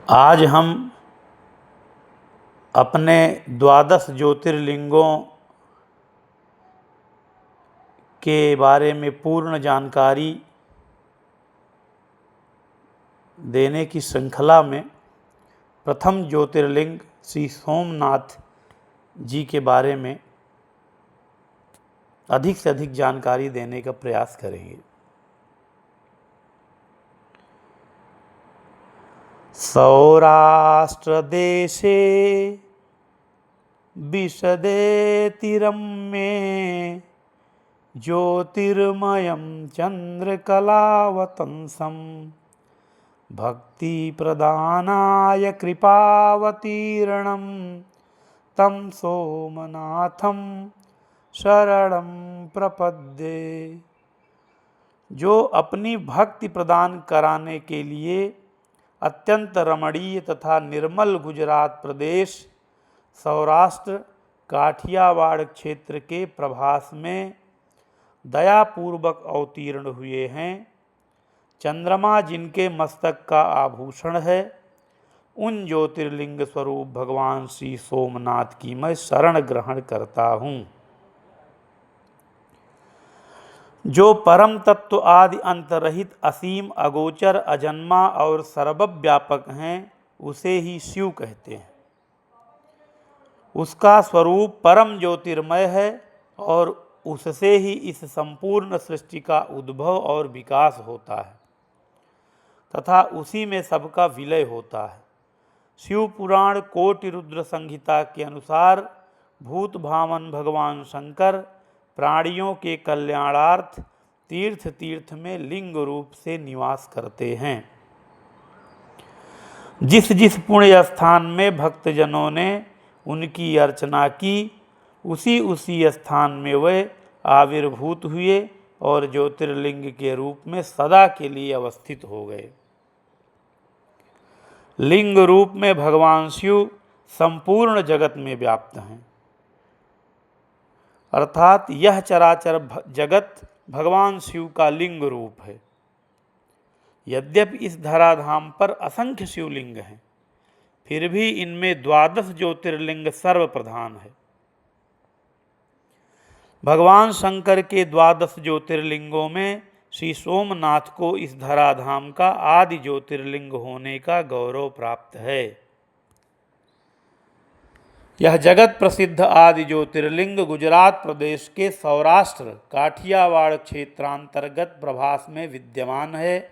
आज हम अपने द्वादश ज्योतिर्लिंगों के बारे में पूर्ण जानकारी देने की श्रृंखला में प्रथम ज्योतिर्लिंग श्री सोमनाथ जी के बारे में अधिक से अधिक जानकारी देने का प्रयास करेंगे। सौराष्ट्र देशे विशदे तीरं में ज्योतिर्मयं चंद्रकलावतंसं भक्ति प्रदानाय कृपावतीर्णं तं सोमनाथं शरणं प्रपद्ये। जो अपनी भक्ति प्रदान कराने के लिए अत्यंत रमणीय तथा निर्मल गुजरात प्रदेश सौराष्ट्र काठियावाड़ क्षेत्र के प्रभास में दयापूर्वक अवतीर्ण हुए हैं, चंद्रमा जिनके मस्तक का आभूषण है, उन ज्योतिर्लिंग स्वरूप भगवान श्री सोमनाथ की मैं शरण ग्रहण करता हूँ। जो परम तत्व आदि अंत रहित असीम अगोचर अजन्मा और सर्वव्यापक हैं, उसे ही शिव कहते हैं। उसका स्वरूप परम ज्योतिर्मय है और उससे ही इस संपूर्ण सृष्टि का उद्भव और विकास होता है तथा उसी में सबका विलय होता है। शिव पुराण कोटि रुद्र संहिता के अनुसार भूत भावन भगवान शंकर प्राणियों के कल्याणार्थ तीर्थ तीर्थ में लिंग रूप से निवास करते हैं। जिस जिस पुण्य स्थान में भक्तजनों ने उनकी अर्चना की, उसी उसी स्थान में वे आविर्भूत हुए और ज्योतिर्लिंग के रूप में सदा के लिए अवस्थित हो गए। लिंग रूप में भगवान शिव संपूर्ण जगत में व्याप्त हैं, अर्थात यह चराचर जगत भगवान शिव का लिंग रूप है। यद्यपि इस धराधाम पर असंख्य शिवलिंग हैं, फिर भी इनमें द्वादश ज्योतिर्लिंग सर्वप्रधान है। भगवान शंकर के द्वादश ज्योतिर्लिंगों में श्री सोमनाथ को इस धराधाम का आदि ज्योतिर्लिंग होने का गौरव प्राप्त है। यह जगत प्रसिद्ध आदि ज्योतिर्लिंग गुजरात प्रदेश के सौराष्ट्र काठियावाड़ क्षेत्रांतर्गत प्रभास में विद्यमान है।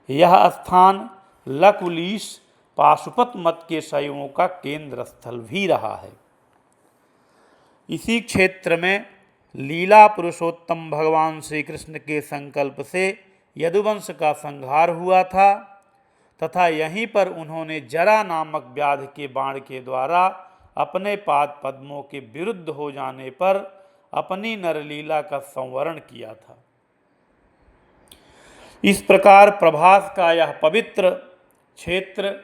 यह स्थान लकुलीश पाशुपत मत के शैवों का केंद्र स्थल भी रहा है। इसी क्षेत्र में लीला पुरुषोत्तम भगवान श्री कृष्ण के संकल्प से यदुवंश का संहार हुआ था तथा यहीं पर उन्होंने जरा नामक व्याध के बाण के द्वारा अपने पाद पद्मों के विरुद्ध हो जाने पर अपनी नरलीला का संवरण किया था। इस प्रकार प्रभास का यह पवित्र क्षेत्र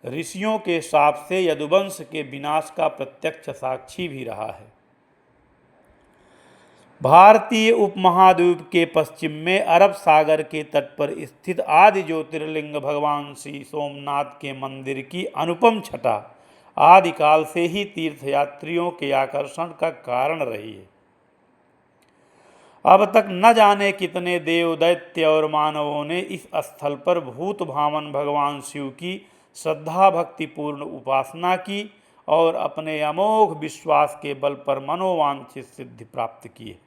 ऋषियों के शाप से यदुवंश के विनाश का प्रत्यक्ष साक्षी भी रहा है। भारतीय उपमहाद्वीप के पश्चिम में अरब सागर के तट पर स्थित आदि ज्योतिर्लिंग भगवान श्री सोमनाथ के मंदिर की अनुपम छटा आदिकाल से ही तीर्थयात्रियों के आकर्षण का कारण रही है। अब तक न जाने कितने देव दैत्य और मानवों ने इस स्थल पर भूत भावन भगवान शिव की श्रद्धा भक्ति पूर्ण उपासना की और अपने अमोघ विश्वास के बल पर मनोवांछित सिद्धि प्राप्त की है।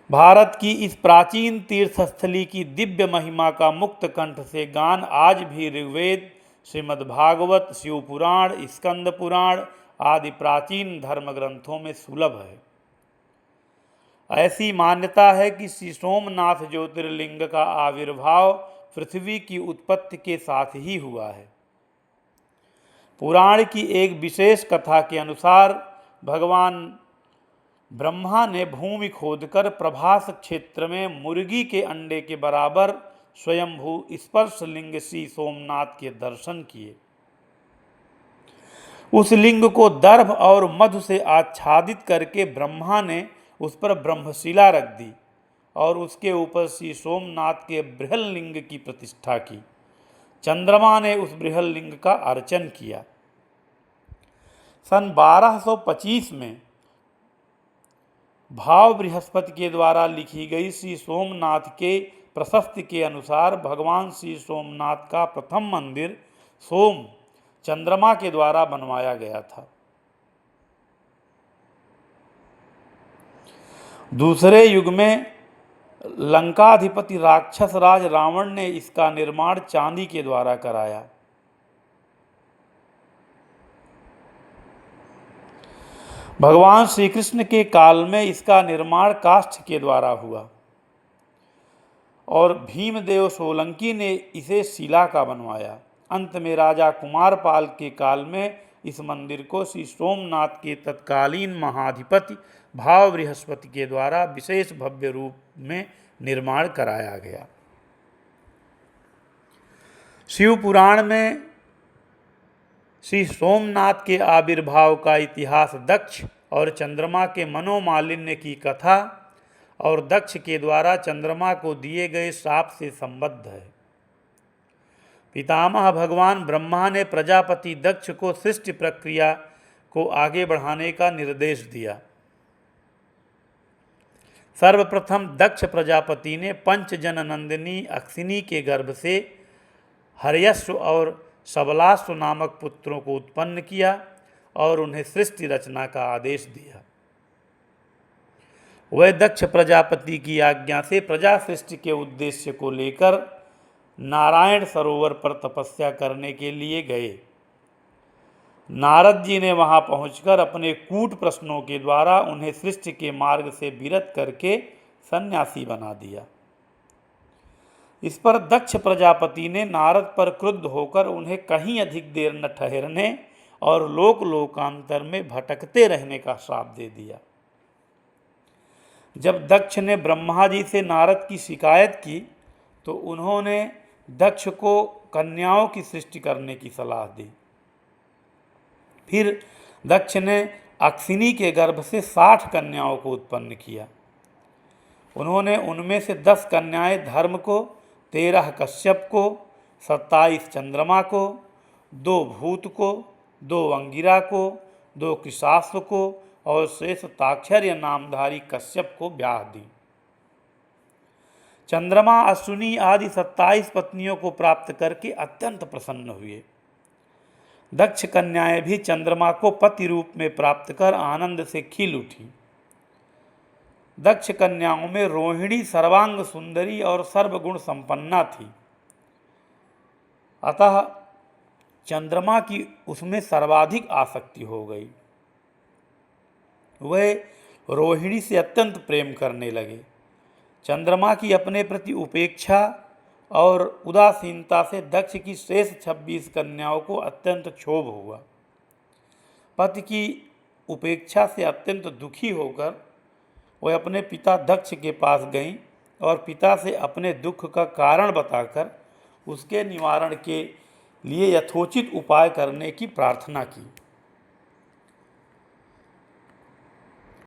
भारत की इस प्राचीन तीर्थस्थली की दिव्य महिमा का मुक्त कंठ से गान आज भी ऋग्वेद, श्रीमद्भागवत, शिव पुराण, स्कंद पुराण आदि प्राचीन धर्म ग्रंथों में सुलभ है। ऐसी मान्यता है कि श्री सोमनाथ ज्योतिर्लिंग का आविर्भाव पृथ्वी की उत्पत्ति के साथ ही हुआ है। पुराण की एक विशेष कथा के अनुसार भगवान ब्रह्मा ने भूमि खोदकर प्रभास क्षेत्र में मुर्गी के अंडे के बराबर स्वयंभू स्पर्श लिंग श्री सोमनाथ के दर्शन किए। उस लिंग को दर्भ और मधु से आच्छादित करके ब्रह्मा ने उस पर ब्रह्मशिला रख दी और उसके ऊपर श्री सोमनाथ के बृहल लिंग की प्रतिष्ठा की। चंद्रमा ने उस बृहल्लिंग का अर्चन किया। सन 1225 में भाव बृहस्पति के द्वारा लिखी गई श्री सोमनाथ के प्रशस्ति के अनुसार भगवान श्री सोमनाथ का प्रथम मंदिर सोम चंद्रमा के द्वारा बनवाया गया था। दूसरे युग में लंकाधिपति राक्षस राज रावण ने इसका निर्माण चांदी के द्वारा कराया। भगवान श्री कृष्ण के काल में इसका निर्माण काष्ठ के द्वारा हुआ और भीमदेव सोलंकी ने इसे शिला का बनवाया। अंत में राजा कुमारपाल के काल में इस मंदिर को श्री सोमनाथ के तत्कालीन महाधिपति भाव बृहस्पति के द्वारा विशेष भव्य रूप में निर्माण कराया गया। शिव पुराण में श्री सोमनाथ के आविर्भाव का इतिहास दक्ष और चंद्रमा के मनोमालिन्य की कथा और दक्ष के द्वारा चंद्रमा को दिए गए श्राप से संबद्ध है। पितामह भगवान ब्रह्मा ने प्रजापति दक्ष को सृष्टि प्रक्रिया को आगे बढ़ाने का निर्देश दिया। सर्वप्रथम दक्ष प्रजापति ने पंचजन नंदिनी अक्षिनी के गर्भ से हर्यश्व और सबलाश्व नामक पुत्रों को उत्पन्न किया और उन्हें सृष्टि रचना का आदेश दिया। वह दक्ष प्रजापति की आज्ञा से प्रजा सृष्टि के उद्देश्य को लेकर नारायण सरोवर पर तपस्या करने के लिए गए। नारद जी ने वहां पहुंचकर अपने कूट प्रश्नों के द्वारा उन्हें सृष्टि के मार्ग से विरत करके सन्यासी बना दिया। इस पर दक्ष प्रजापति ने नारद पर क्रुद्ध होकर उन्हें कहीं अधिक देर न ठहरने और लोक लोकांतर में भटकते रहने का श्राप दे दिया। जब दक्ष ने ब्रह्मा जी से नारद की शिकायत की तो उन्होंने दक्ष को कन्याओं की सृष्टि करने की सलाह दी। फिर दक्ष ने अक्षिनी के गर्भ से 60 कन्याओं को उत्पन्न किया। उन्होंने उनमें से 10 कन्याएं धर्म को, 13 कश्यप को, 27 चंद्रमा को, 2 भूत को, 2 अंगिरा को, 2 कृशाश्व को और शेष ताक्षर्य नामधारी कश्यप को ब्याह दी। चंद्रमा अश्विनी आदि 27 पत्नियों को प्राप्त करके अत्यंत प्रसन्न हुए। दक्ष कन्याएं भी चंद्रमा को पति रूप में प्राप्त कर आनंद से खिल उठी। दक्ष कन्याओं में रोहिणी सर्वांग सुंदरी और सर्वगुण संपन्ना थी, अतः चंद्रमा की उसमें सर्वाधिक आसक्ति हो गई। वह रोहिणी से अत्यंत प्रेम करने लगे। चंद्रमा की अपने प्रति उपेक्षा और उदासीनता से दक्ष की शेष 26 कन्याओं को अत्यंत क्षोभ हुआ। पति की उपेक्षा से अत्यंत दुखी होकर वह अपने पिता दक्ष के पास गईं और पिता से अपने दुख का कारण बताकर उसके निवारण के लिए यथोचित उपाय करने की प्रार्थना की।